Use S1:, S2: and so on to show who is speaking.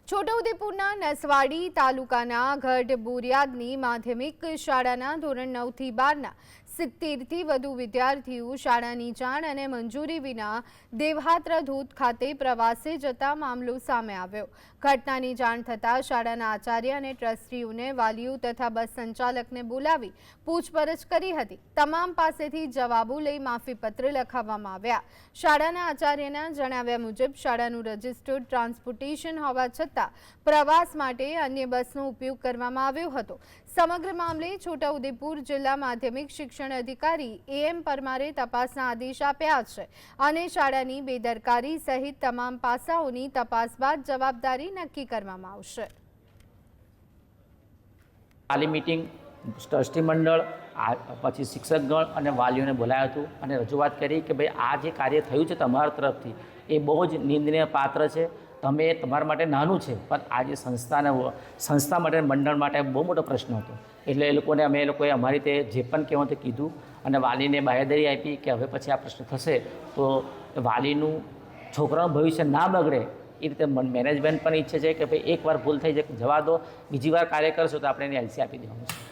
S1: છોટાઉદેપુરના નસવાડી તાલુકાના ગઢ બોરિયાદની માધ્યમિક શાળાના ધોરણ 9 થી 12ના 70થી વધુ વિદ્યાર્થીઓ શાળાની જાણ અને મંજૂરી વિના દેવહાત્રા ધોધ ખાતે પ્રવાસે જતા મામલો સામે આવ્યો। ઘટનાની જાણ થતાં શાળાના આચાર્ય અને ટ્રસ્ટીઓને વાલીઓ તથા બસ સંચાલકને બોલાવી પૂછપરછ કરી હતી। તમામ પાસેથી જવાબો લઈ માફીપત્ર લખાવવામાં આવ્યા। શાળાના આચાર્યના જણાવ્યા મુજબ શાળાનું રજિસ્ટર્ડ ટ્રાન્સપોર્ટેશન હોવા છતાં પ્રવાસ માટે અન્ય બસનો ઉપયોગ કરવામાં આવ્યો હતો। સમગ્ર મામલે છોટાઉદેપુર જિલ્લા માધ્યમિક શિક્ષણ અધિકારી એમ પરમારે તપાસના આદેશ આપ્યા છે અને શાળાની બેદરકારી સહિત તમામ પાસાઓની તપાસ બાદ જવાબદારી નક્કી કરવામાં આવશે।
S2: આલી મીટિંગ ટ્રસ્ટી મંડળ પછી શિક્ષકગણ અને વાલીઓને બોલાવ્યું હતું અને રજૂઆત કરી કે ભાઈ આ જે કાર્ય થયું છે તમારા તરફથી એ બહુ જ નિંદનીય પાત્ર છે। તમે તમારા માટે નાનું છે પણ આજે સંસ્થા માટે મંડળ માટે બહુ મોટો પ્રશ્ન હતો એટલે અમે લોકોએ અમારી રીતે જે પણ કહેવું તે કીધું અને વાલીને બાહેધરી આપી કે હવે પછી આ પ્રશ્ન થશે તો વાલીનું છોકરાનું ભવિષ્ય ના બગડે એ રીતે મેનેજમેન્ટ પણ ઈચ્છે છે કે ભાઈ એકવાર ભૂલ થઈ જાય જવા દો, બીજી વાર કાર્ય કરશો તો આપણે એને એલસી આપી દેવાનું છે।